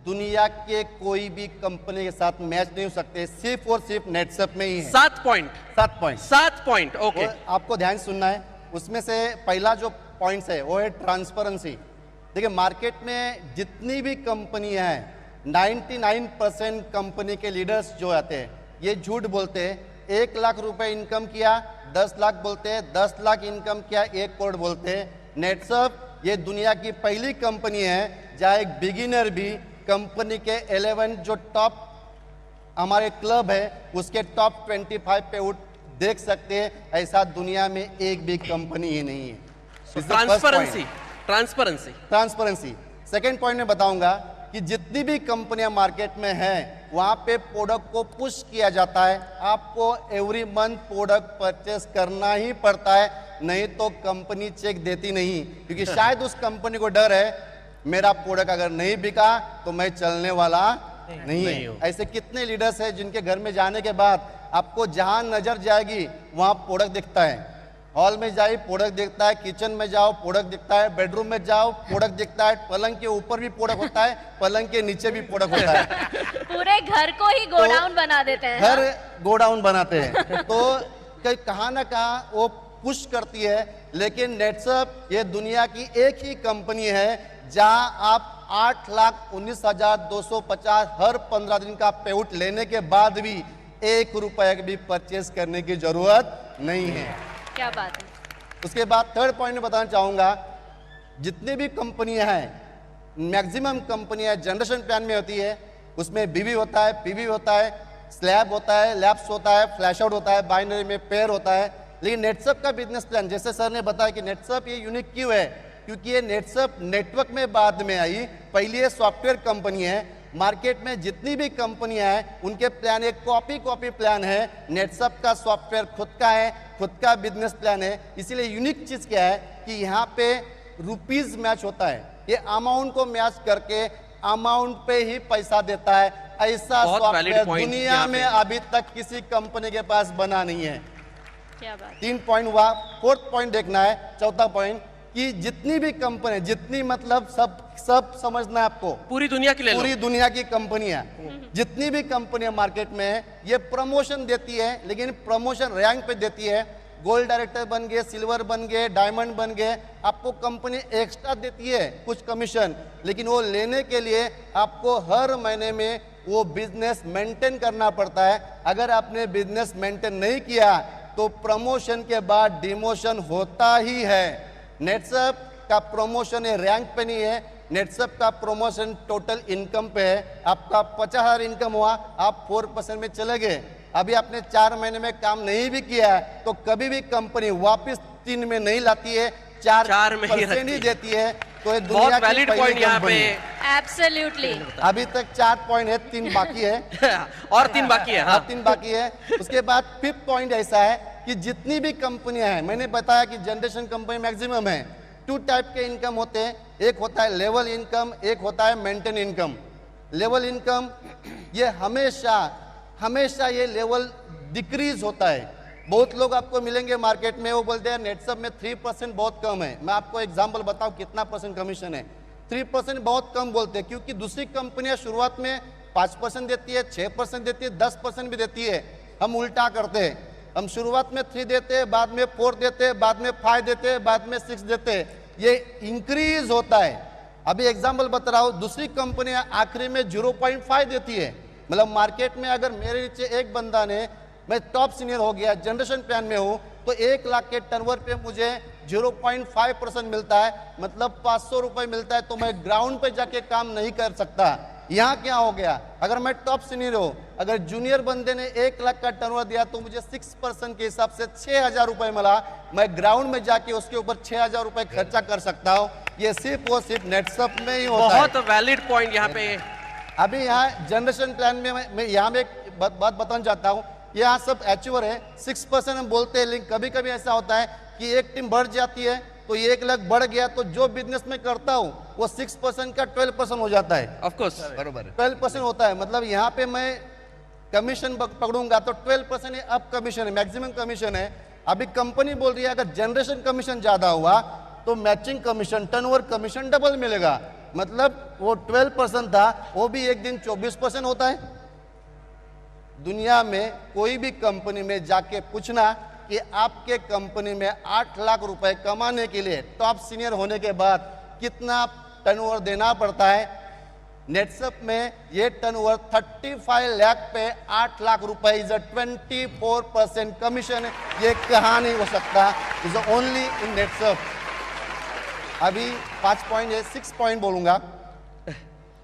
दुनिया के कोई भी कंपनी के साथ मैच नहीं हो सकते, सिर्फ और सिर्फ नेटसप में ही है। 7 पॉइंट। 7 point okay. आपको ध्यान सुनना है। उसमें से पहला जो पॉइंट्स है वो है ट्रांसपेरेंसी। देखिए, मार्केट में जितनी भी कंपनियां हैं 99% कंपनी के लीडर्स जो आते हैं ये झूठ बोलते हैं। 1 लाख रुपए इनकम किया 10 लाख बोलते हैं, 10 लाख इनकम किया 1 करोड़ बोलते हैं। नेटसप ये दुनिया की पहली कंपनी है जहां एक बिगिनर भी कंपनी के 11 जो टॉप हमारे क्लब है उसके टॉप 25 पे उठ देख सकते हैं। ऐसा दुनिया में एक भी कंपनी ही नहीं है। ट्रांसपेरेंसी। सेकेंड पॉइंट में बताऊंगा कि जितनी भी कंपनियां मार्केट में हैं वहां पे प्रोडक्ट को पुश किया जाता है। आपको एवरी मंथ प्रोडक्ट परचेस करना ही पड़ता है, नहीं तो कंपनी चेक देती नहीं, क्योंकि शायद उस कंपनी को डर है मेरा प्रोडक्ट अगर नहीं बिका तो मैं चलने वाला नहीं है। ऐसे कितने लीडर्स हैं जिनके घर में जाने के बाद आपको जहां नजर जाएगी वहां प्रोडक्ट दिखता है। हॉल में जाइए प्रोडक्ट दिखता है, किचन में जाओ प्रोडक्ट दिखता है, बेडरूम में जाओ प्रोडक्ट दिखता है, पलंग के ऊपर भी प्रोडक्ट होता है, पलंग के नीचे भी प्रोडक्ट होता है। पूरे घर को ही गोडाउन बना देते हैं। घर गोडाउन बनाते हैं। तो कहाँ ना कहाँ वो पुश करती है। लेकिन नेटसप ये दुनिया की एक ही कंपनी है जहां आप 8,19,250 हर 15 दिन का पेआउट लेने के बाद भी 1 रुपए भी परचेस करने की जरूरत नहीं है। क्या बात है। उसके बाद थर्ड पॉइंट में बताना चाहूंगा, जितनी भी कंपनियां हैं मैक्सिमम कंपनियां जनरेशन प्लान में होती है। उसमें बीवी होता है, पीवी होता है, स्लैब होता है, लैप्स होता है, फ्लैश आउट होता है, बाइनरी में पेयर होता है। लेकिन नेटसप का बिजनेस प्लान, जैसे सर ने बताया कि नेटसप ये यूनिक क्यों है, क्योंकि ये नेटसप नेटवर्क में बाद में आई, पहली ये सॉफ्टवेयर कंपनी है। मार्केट में जितनी भी कंपनियां हैं उनके प्लान एक कॉपी प्लान है। नेटसप का सॉफ्टवेयर खुद का है, खुद का बिजनेस प्लान है। इसीलिए यूनिक चीज क्या है कि यहाँ पे रुपीज मैच होता है, ये अमाउंट को मैच करके अमाउंट पे ही पैसा देता है। ऐसा सॉफ्टवेयर दुनिया में अभी तक किसी कंपनी के पास बना नहीं है। क्या बात। 3 पॉइंट हुआ। फोर्थ पॉइंट देखना है, चौथा पॉइंट कि जितनी भी कंपनी, जितनी मतलब सब समझना है आपको, पूरी दुनिया के लिए, पूरी दुनिया की कंपनियां, जितनी भी कंपनियां मार्केट में है ये प्रमोशन देती है, लेकिन प्रमोशन रैंक पे देती है। गोल्ड डायरेक्टर बन गए, सिल्वर बन गए, डायमंड बन गए, आपको कंपनी एक्स्ट्रा देती है कुछ कमीशन, लेकिन वो लेने के लिए आपको हर महीने में वो बिजनेस मेंटेन करना पड़ता है। अगर आपने बिजनेस मेंटेन नहीं किया तो प्रमोशन के बाद डिमोशन होता ही है। नेटसप का प्रमोशन है रैंक पे नहीं है, नेटसप का प्रमोशन टोटल इनकम पे है। आपका 50,000 इनकम हुआ, आप 4% में चले गए, अभी आपने 4 महीने में काम नहीं भी किया है तो कभी भी कंपनी वापस 3 में नहीं लाती है, 4% ही देती है। तो ये दुनिया की वैलिड पॉइंट यहाँ पे। एब्सोल्युटली। अभी तक 4 पॉइंट है, 3 बाकी है। और 3 बाकी है। हाँ। 3 बाकी है। उसके बाद 5th पॉइंट ऐसा है कि जितनी भी कंपनियां हैं, मैंने बताया कि जनरेशन कंपनी मैक्सिमम है। 2 टाइप के इनकम होते हैं, एक होता है लेवल इनकम, एक होता है मेंटेन इनकम। लेवल इनकम ये हमेशा ये लेवल डिक्रीज होता है। बहुत लोग आपको मिलेंगे मार्केट में, वो बोलते हैं नेटसप में 3% बहुत कम है। मैं आपको एग्जांपल बताऊं कितना % कमीशन है। 3% बहुत कम बोलते हैं, क्योंकि दूसरी कंपनियां शुरुआत में 5% देती है, 6% देती है, 10% भी देती है। हम उल्टा करते हैं, हम शुरुआत में 3 देते हैं, बाद में 4 देते हैं, बाद में 5 देते हैं, बाद में 6 देते हैं। ये इंक्रीज होता है। अभी एग्जांपल बता रहा हूं, दूसरी कंपनियां आखिरी में 0.5 देती है। मतलब मार्केट में अगर मेरे नीचे एक बंदा ने, मैं टॉप सीनियर हो गया, जनरेशन प्लान में हूं, तो 1 लाख के टर्नओवर पे मुझे 0.5% मिलता है, मतलब 500 रुपए मिलता है। तो मैं ग्राउंड पे जाके काम नहीं कर सकता। यहाँ क्या हो गया, अगर मैं टॉप सीनियर हूं, अगर जूनियर बंदे ने 1 लाख का टर्नओवर दिया तो मुझे 6% के हिसाब से 6,000 रुपए मिला। मैं ग्राउंड में जाके उसके ऊपर 6,000 रुपए खर्चा कर सकता हूँ। ये सिर्फ और सिर्फ नेटसप में ही होता है। बहुत वैलिड पॉइंट यहाँ पे। अभी यहाँ जनरेशन प्लान में मैं यहाँ में एक बात बताना चाहता हूँ। यहाँ सब अचीवर है, 6% हम बोलते हैं, लेकिन कभी कभी ऐसा होता है कि एक टीम बढ़ जाती है तो 1 लाख बढ़ गया, तो जो बिजनेस में करता हूँ वो 6% का 12% हो जाता है। ऑफ कोर्स बरोबर 12% होता है। मतलब यहाँ पे मैं कमीशन पकड़ूंगा तो 12% अब कमीशन है, मैक्सिमम कमीशन है। अभी कंपनी बोल रही है अगर जनरेशन कमीशन ज्यादा हुआ तो matching commission, turnover commission double मिलेगा। मतलब वो 12% था, वो भी एक दिन 24% होता है। दुनिया में कोई भी कंपनी में जाके पूछना कि आपके कंपनी में 8 लाख रुपए कमाने के लिए टॉप सीनियर होने के बाद कितना टर्नओवर देना पड़ता है। नेटसप में ये टर्नओवर 35 लाख पे 8 लाख रुपए इज अ 24% कमीशन। ये कहाँ नहीं हो सकता, इज ओनली इन नेटसप। अभी 5 पॉइंट है, 6 पॉइंट बोलूंगा,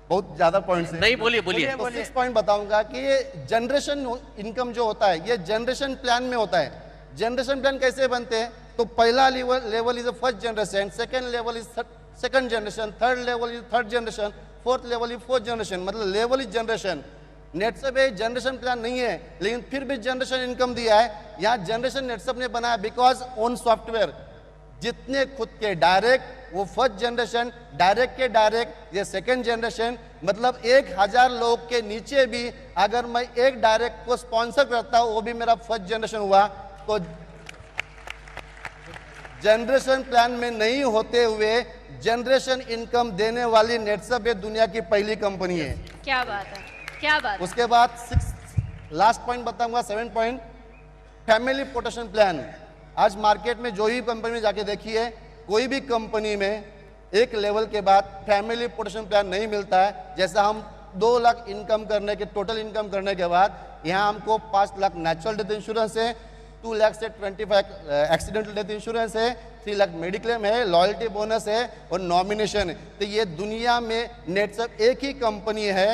बहुत ज्यादा पॉइंट है। नहीं, बोलिए बोलिए। तो 6 पॉइंट बताऊंगा कि ये जनरेशन इनकम जो होता है ये जनरेशन प्लान में होता है। जनरेशन प्लान कैसे बनते हैं? तो पहला level is first generation, second level is second generation, third level is third generation, fourth level is fourth generation, मतलब लेवल इज जनरेशन। नेटसप में जनरेशन प्लान नहीं है, लेकिन फिर भी जनरेशन इनकम दिया है। यहाँ जनरेशन नेटसप ने बनाया बिकॉज ओन सॉफ्टवेयर, जितने खुद के डायरेक्ट वो फर्स्ट जनरेशन, डायरेक्ट के डायरेक्ट ये सेकंड जनरेशन, मतलब 1000 लोग के नीचे भी अगर मैं एक डायरेक्ट को स्पॉन्सर करता हूं वो भी मेरा फर्स्ट जनरेशन हुआ। तो जनरेशन प्लान में नहीं होते हुए जनरेशन इनकम देने वाली नेटसप ये दुनिया की पहली कंपनी है। क्या बात है, क्या बात है। उसके बाद 6 लास्ट पॉइंट बताऊंगा, 7 पॉइंट, फैमिली प्रोटेक्शन प्लान। आज मार्केट में जो ही कंपनी में जाके देखिए, कोई भी कंपनी में एक लेवल के बाद फैमिली प्रोटेक्शन प्लान नहीं मिलता है। जैसा हम 2 लाख इनकम करने के टोटल इनकम करने के बाद यहाँ हमको 5 लाख नेचुरल डेथ इंश्योरेंस है, 2 लाख से 25 एक्सीडेंटल डेथ इंश्योरेंस है, 3 लाख मेडिक्लेम है, लॉयल्टी बोनस है और नॉमिनेशन है। तो ये दुनिया में नेटसप एक ही कंपनी है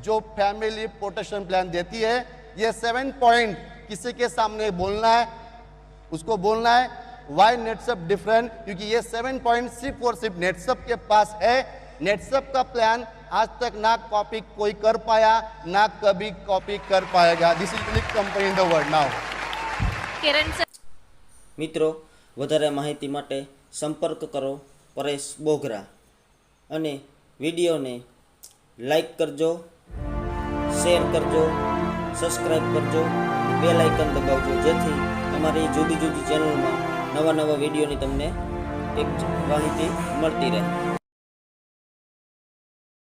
जो फैमिली प्रोटेक्शन प्लान देती है। ये 7 पॉइंट किसी के सामने बोलना है, उसको बोलना है वाई नेटसप डिफरेंट, क्योंकि ये 7 पॉइंट सिर्फ और सिर्फ नेटसप के पास है। नेटसप का प्लान आज तक ना कॉपी कोई कर पाया, ना कभी कॉपी कर पाएगा। This is unique company in the world now. Kiran sir, મિત્રો વધારે માહિતી માટે સંપર્ક કરો પરેશ બોગરા અને વિડીયોને લાઈક કરજો, શેર કરજો, સબસ્ક્રાઈબ કરજો, બેલ આઇકન દબાવજો, જેથી અમારી જુદી જુદી ચેનલમાં નવા નવા વિડીયોની તમને એક માહિતી મળતી રહે।